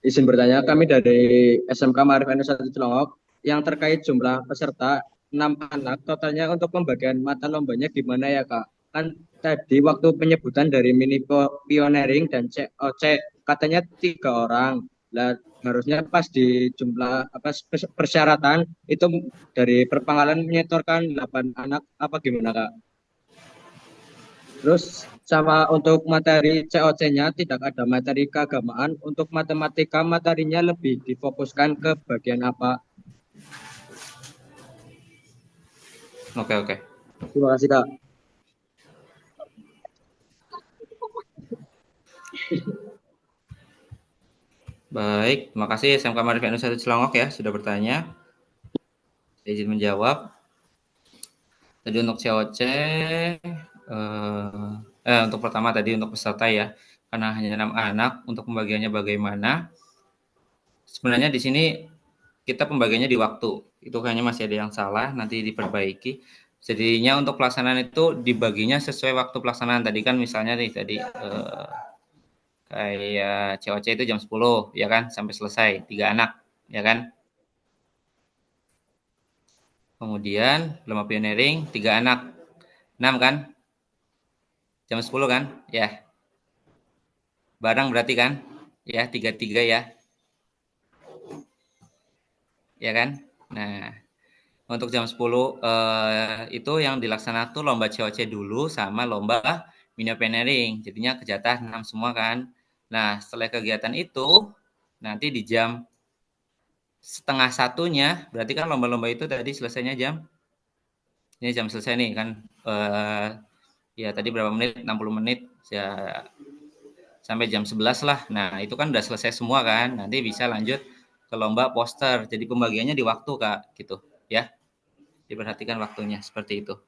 Izin bertanya, kami dari SMK Ma'arif N1 Cilongok yang terkait jumlah peserta 6 anak, totalnya untuk pembagian mata lombanya gimana ya Kak? Kan tadi waktu penyebutan dari mini pioneering dan COC katanya 3 orang. Lah harusnya pas di jumlah persyaratan itu dari perpangkalan menyetorkan 8 anak apa gimana Kak? Terus sama untuk materi COC-nya tidak ada materi keagamaan. Untuk matematika materinya lebih difokuskan ke bagian apa? Oke. Terima kasih Kak. Baik, terima kasih SMK Ma'arif N1 Cilongok ya sudah bertanya. Saya izin menjawab. Tadi untuk COC untuk pertama tadi untuk peserta ya, karena hanya 6 anak untuk pembagiannya bagaimana? Sebenarnya di sini kita pembagiannya di waktu. Itu kayaknya masih ada yang salah, nanti diperbaiki. Jadinya untuk pelaksanaan itu dibaginya sesuai waktu pelaksanaan. Tadi kan misalnya nih tadi kayak COC itu jam 10 ya kan sampai selesai 3 anak ya kan. Kemudian lomba pioneering 3 anak 6 kan. Jam 10 kan? Ya. Bareng berarti kan? Ya, 3-3 ya. Ya kan? Nah, untuk jam 10 itu yang dilaksanakan tuh lomba COC dulu sama lomba mini pioneering. Jadinya kejatah 6 semua kan. Nah, setelah kegiatan itu nanti di jam 12:30-nya, berarti kan lomba-lomba itu tadi selesainya ini jam selesai nih kan. Ya tadi berapa menit? 60 menit ya sampai jam 11 lah. Nah, itu kan udah selesai semua kan. Nanti bisa lanjut ke lomba poster. Jadi pembagiannya di waktu, Kak, gitu, ya. Diperhatikan waktunya seperti itu.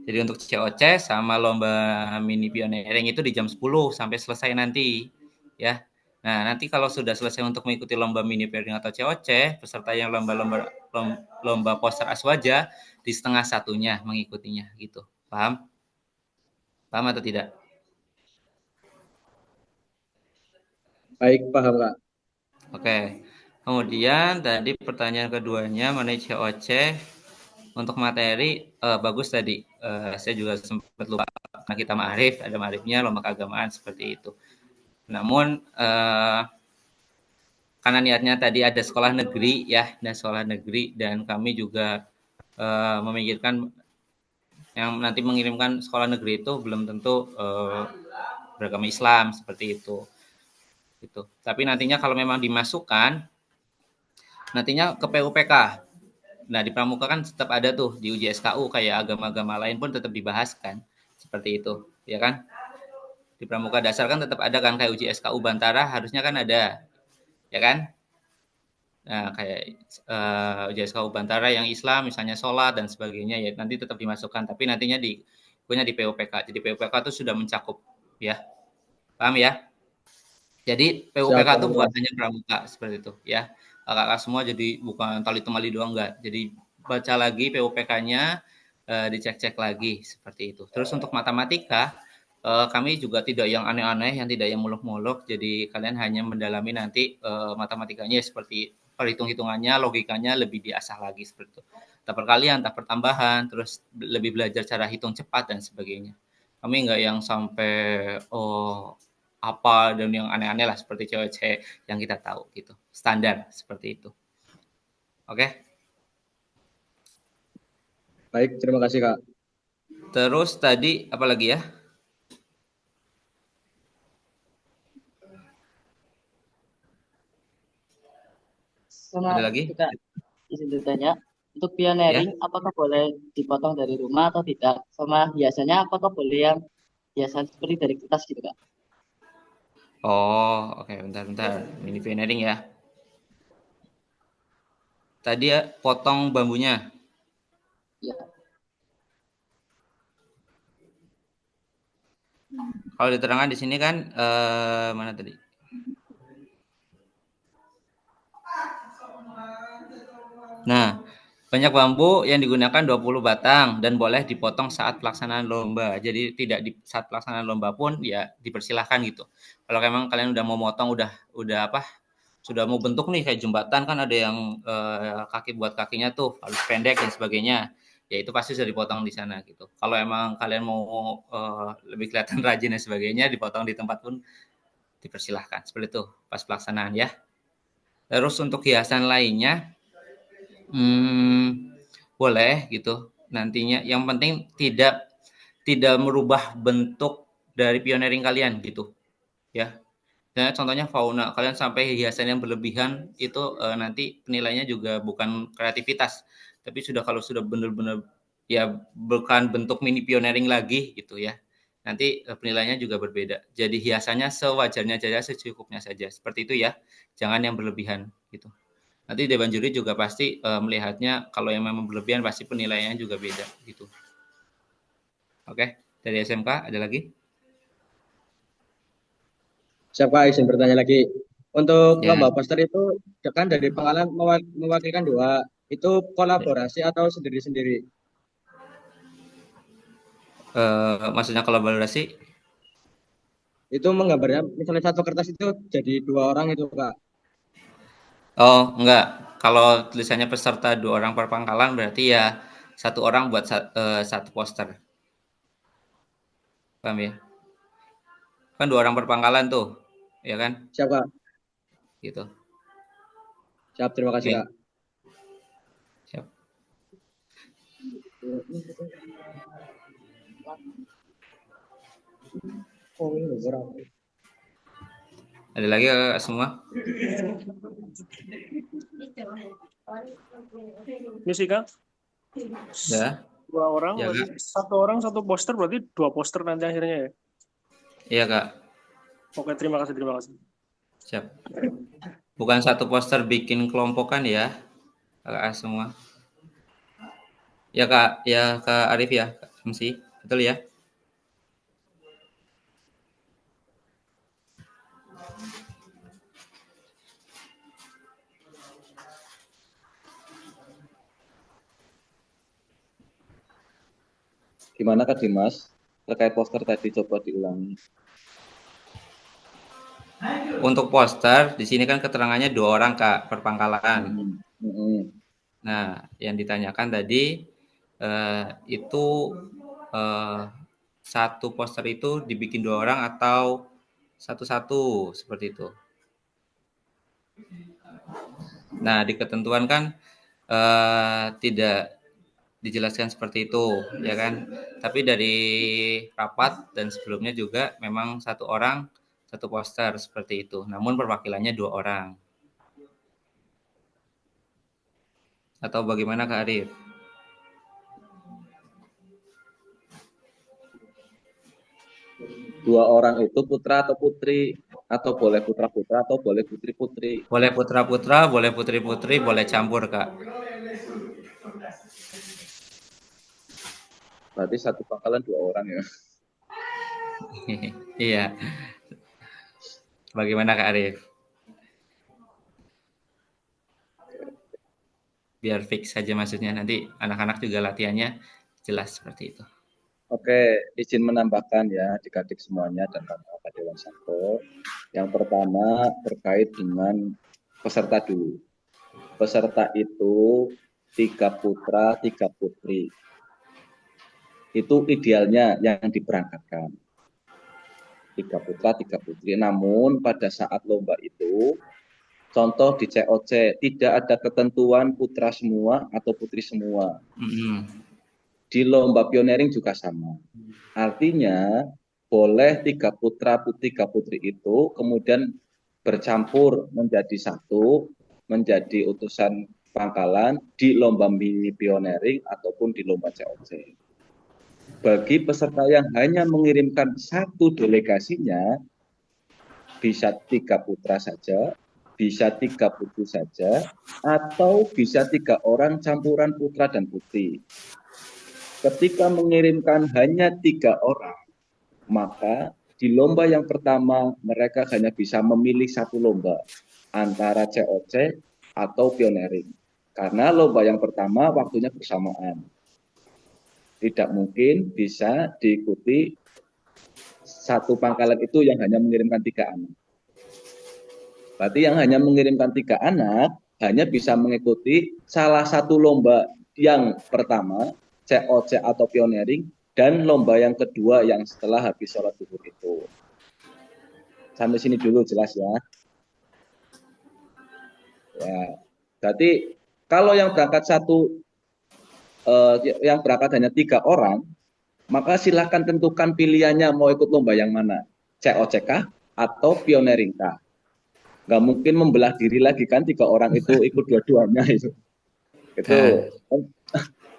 Jadi untuk COC sama lomba mini pioneering itu di jam 10 sampai selesai nanti ya. Nah, nanti kalau sudah selesai untuk mengikuti lomba mini pioneering atau COC, peserta yang lomba poster aswaja di setengah satunya mengikutinya gitu. Paham? Paham atau tidak? Baik, paham Kak. Oke. Kemudian tadi pertanyaan keduanya mengenai COC untuk materi bagus tadi. Saya juga sempat lupa karena kita ma'arif, ada ma'arifnya lomba keagamaan seperti itu. Namun karena niatnya tadi ada sekolah negeri ya, dan sekolah negeri dan kami juga memikirkan yang nanti mengirimkan sekolah negeri itu belum tentu beragama Islam seperti itu. Gitu. Tapi nantinya kalau memang dimasukkan, nantinya ke PUPK. Nah di pramuka kan tetap ada tuh di uji SKU kayak agama-agama lain pun tetap dibahas kan, seperti itu, ya kan? Di pramuka dasar kan tetap ada kan kayak uji SKU Bantara harusnya kan ada, ya kan? Nah, kayak uji SKU Bantara yang Islam misalnya sholat dan sebagainya ya nanti tetap dimasukkan tapi nantinya punya di PUPK. Jadi PUPK itu sudah mencakup ya. Paham ya? Jadi PUPK itu bukan hanya pramuka seperti itu ya. Kakak semua jadi bukan tali temali doang enggak. Jadi baca lagi PUPK-nya dicek-cek lagi seperti itu. Terus untuk matematika kami juga tidak yang aneh-aneh, yang tidak yang muluk-muluk. Jadi kalian hanya mendalami nanti matematikanya seperti perhitung-hitungannya, logikanya lebih diasah lagi seperti itu. Tak perkalian, tak pertambahan, terus lebih belajar cara hitung cepat dan sebagainya. Kami enggak yang sampai apa dan yang aneh-aneh lah seperti cewek-cewek yang kita tahu gitu. Standar seperti itu. Oke. Baik, terima kasih Kak. Terus tadi apa lagi ya? Sama Ada lagi? juga izin bertanya, untuk pioneering apakah boleh dipotong dari rumah atau tidak? Sama hiasannya apakah boleh yang hiasan seperti dari kertas gitu Kak? Oh, oke, bentar. Mini pioneering ya. Tadi ya potong bambunya. Ya. Kalau diterangkan di sini kan mana tadi? Nah, banyak bambu yang digunakan 20 batang dan boleh dipotong saat pelaksanaan lomba. Jadi tidak di saat pelaksanaan lomba pun ya dipersilahkan gitu. Kalau memang kalian udah mau motong udah apa? Sudah mau bentuk nih kayak jembatan kan ada yang kaki buat kakinya tuh harus pendek dan sebagainya. Ya itu pasti sudah dipotong di sana gitu. Kalau emang kalian mau lebih kelihatan rajin dan sebagainya dipotong di tempat pun dipersilahkan. Seperti itu pas pelaksanaan ya. Terus untuk hiasan lainnya boleh gitu nantinya. Yang penting tidak merubah bentuk dari pioneering kalian gitu ya. Dan contohnya fauna, kalian sampai hiasan yang berlebihan itu nanti penilainya juga bukan kreativitas, tapi kalau sudah benar-benar ya bukan bentuk mini pioneering lagi gitu ya. Nanti penilaiannya juga berbeda. Jadi hiasannya sewajarnya saja, secukupnya saja. Seperti itu ya. Jangan yang berlebihan gitu. Nanti dewan juri juga pasti melihatnya kalau yang memang berlebihan pasti penilaiannya juga beda gitu. Oke, dari SMK ada lagi? Siapa izin bertanya lagi? Untuk Ya. lomba poster itu kan dari pengalaman mewakilkan dua, itu kolaborasi atau sendiri-sendiri? Maksudnya kolaborasi? Itu menggambarnya misalnya satu kertas itu jadi dua orang itu Kak. Oh, enggak. Kalau tulisannya peserta 2 orang per pangkalan berarti ya 1 orang buat 1 poster. Paham ya? Kan 2 orang per pangkalan tuh, ya kan? Siap Kak. Gitu. Siap, terima kasih Oke. Kak. Siap. Ada lagi semua? Misi Kak? Ya. 2 orang, Ya, berarti Kak. 1 orang 1 poster berarti 2 poster nanti akhirnya ya? Iya, Kak. Oke, terima kasih. Siap. Bukan 1 poster bikin kelompokan ya, Kakak semua. Ya Kak Arif ya, Kak Samsi, betul ya? Gimana Kak Dimas? Terkait poster tadi coba diulangi. Untuk poster di sini kan keterangannya 2 orang Kak per pangkalan. Nah, yang ditanyakan tadi itu satu poster itu dibikin 2 orang atau satu-satu seperti itu. Nah, di ketentuan kan tidak dijelaskan seperti itu, ya kan? Tapi dari rapat dan sebelumnya juga memang 1 orang 1 poster seperti itu. Namun perwakilannya 2 orang. Atau bagaimana Kak Arif? Dua orang itu putra atau putri, atau boleh putra-putra atau boleh putri-putri. Boleh putra-putra, boleh putri-putri, boleh campur Kak. Berarti satu pangkalan 2 orang ya. Iya. Bagaimana Kak Arif? Biar fix saja maksudnya, nanti anak-anak juga latihannya jelas seperti itu. Oke, izin menambahkan ya adik-adik semuanya dan Bapak Dewan Sako. Yang pertama terkait dengan peserta dulu. Peserta itu 3 putra, 3 putri. Itu idealnya yang diberangkatkan. 3 putra, 3 putri. Namun pada saat lomba itu, contoh di COC, tidak ada ketentuan putra semua atau putri semua. Di lomba pioneering juga sama. Artinya boleh 3 putra, 3 putri itu kemudian bercampur menjadi satu, menjadi utusan pangkalan di lomba mini pioneering ataupun di lomba COC. Bagi peserta yang hanya mengirimkan 1 delegasinya, bisa 3 putra saja, bisa 3 putri saja, atau bisa 3 orang campuran putra dan putri. Ketika mengirimkan hanya 3 orang, maka di lomba yang pertama mereka hanya bisa memilih 1 lomba antara COC atau pioneering. Karena lomba yang pertama waktunya bersamaan. Tidak mungkin bisa diikuti 1 pangkalan itu yang hanya mengirimkan 3 anak. Berarti yang hanya mengirimkan 3 anak hanya bisa mengikuti salah satu lomba yang pertama, COC atau pioneering, dan lomba yang kedua yang setelah habis sholat zuhur itu. Sampai sini dulu jelas ya. Ya, berarti kalau yang berangkat yang berangkat hanya 3 orang, maka silahkan tentukan pilihannya mau ikut lomba yang mana, COC kah atau pioneering kah. Nggak mungkin membelah diri lagi kan 3 orang itu ikut dua-duanya itu. Itu.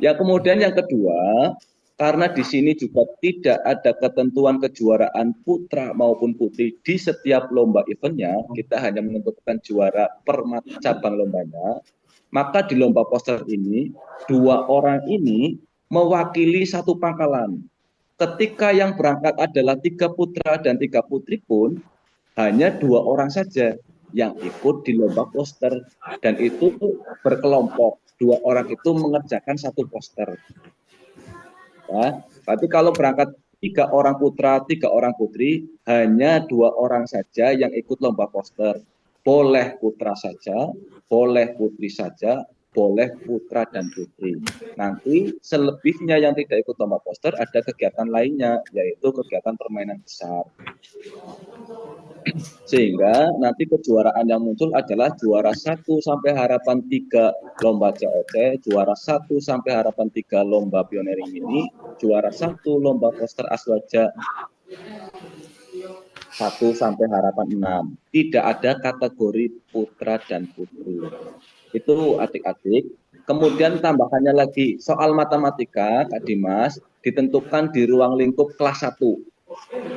Ya kemudian yang kedua, karena di sini juga tidak ada ketentuan kejuaraan putra maupun putri di setiap lomba eventnya, kita hanya menentukan juara per cabang lombanya, maka di lomba poster ini 2 orang ini mewakili 1 pangkalan. Ketika yang berangkat adalah 3 putra dan 3 putri pun hanya 2 orang saja yang ikut di lomba poster, dan itu berkelompok. 2 orang itu mengerjakan 1 poster. Ya, tapi kalau berangkat 3 orang putra, 3 orang putri, hanya 2 orang saja yang ikut lomba poster. Boleh putra saja, boleh putri saja, boleh putra dan putri. Nanti selebihnya yang tidak ikut lomba poster ada kegiatan lainnya, yaitu kegiatan permainan besar. Sehingga nanti kejuaraan yang muncul adalah juara 1 sampai harapan 3 lomba COC, juara 1 sampai harapan 3 lomba pioneering ini, juara 1 lomba poster aswaja 1 sampai harapan 6. Tidak ada kategori putra dan putri. Itu adik-adik. Kemudian tambahannya lagi, soal matematika, Kak Dimas, ditentukan di ruang lingkup kelas 1.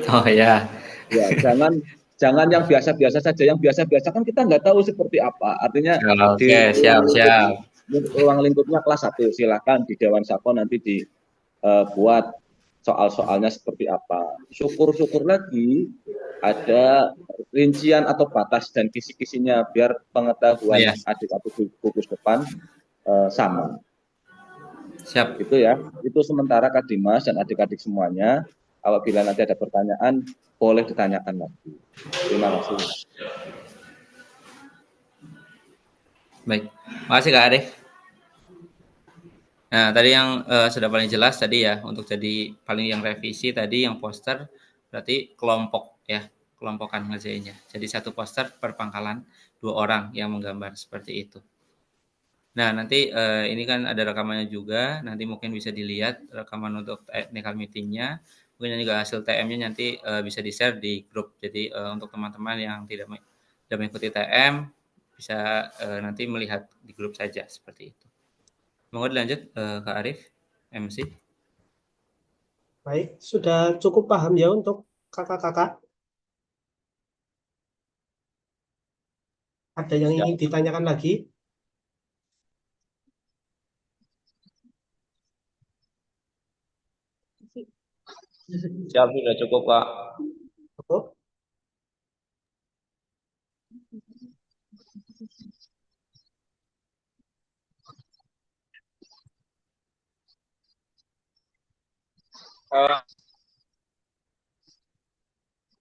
Oh ya. Ya, jangan yang biasa-biasa saja. Yang biasa-biasa kan kita nggak tahu seperti apa. Artinya Oke, siap. ruang lingkupnya kelas 1. Silakan di Dewan Sako nanti dibuat soal-soalnya seperti apa. Syukur-syukur lagi ada rincian atau batas dan kisi-kisinya biar pengetahuan Iya, adik-adik gugus depan sama. siap. Itu ya. Itu sementara Kak Dimas dan adik-adik semuanya. Apabila nanti ada pertanyaan, boleh ditanyakan lagi. Terima kasih. Baik, makasih Kak Arif. Nah, tadi yang sudah paling jelas tadi ya, untuk jadi paling yang revisi tadi yang poster, berarti kelompok ya, kelompokan ngerjainnya. Jadi satu poster per pangkalan 2 orang yang menggambar seperti itu. Nah, nanti ini kan ada rekamannya juga, nanti mungkin bisa dilihat rekaman untuk technical meeting-nya, mungkin juga hasil TM-nya nanti bisa di-share di grup. Jadi untuk teman-teman yang tidak mengikuti TM, bisa nanti melihat di grup saja seperti itu. Monggo dilanjut Kak Arif, MC. Baik, sudah cukup paham ya untuk kakak-kakak? Ada yang ingin ditanyakan lagi? Siap, sudah cukup, Kak. Cukup.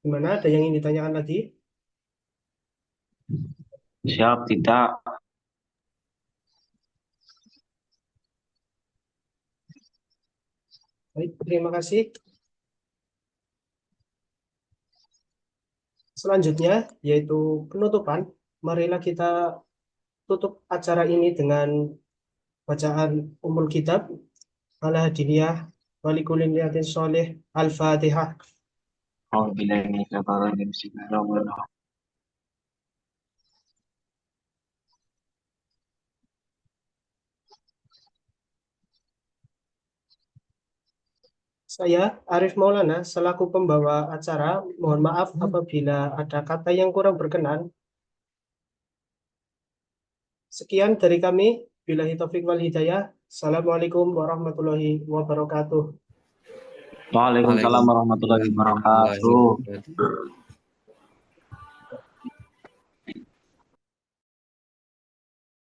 Gimana? Ada yang ingin ditanyakan lagi? Siap, tidak. Baik, terima kasih. Selanjutnya, yaitu penutupan. Marilah kita tutup acara ini dengan bacaan Ummul Kitab, Al-Hadiniyah, Walikulli niyatin sholih, Al-Fatihah. Saya, Arif Maulana, selaku pembawa acara, mohon maaf apabila ada kata yang kurang berkenan. Sekian dari kami. Billahi taufiq wal hidayah. Assalamualaikum warahmatullahi wabarakatuh. Waalaikumsalam warahmatullahi wabarakatuh.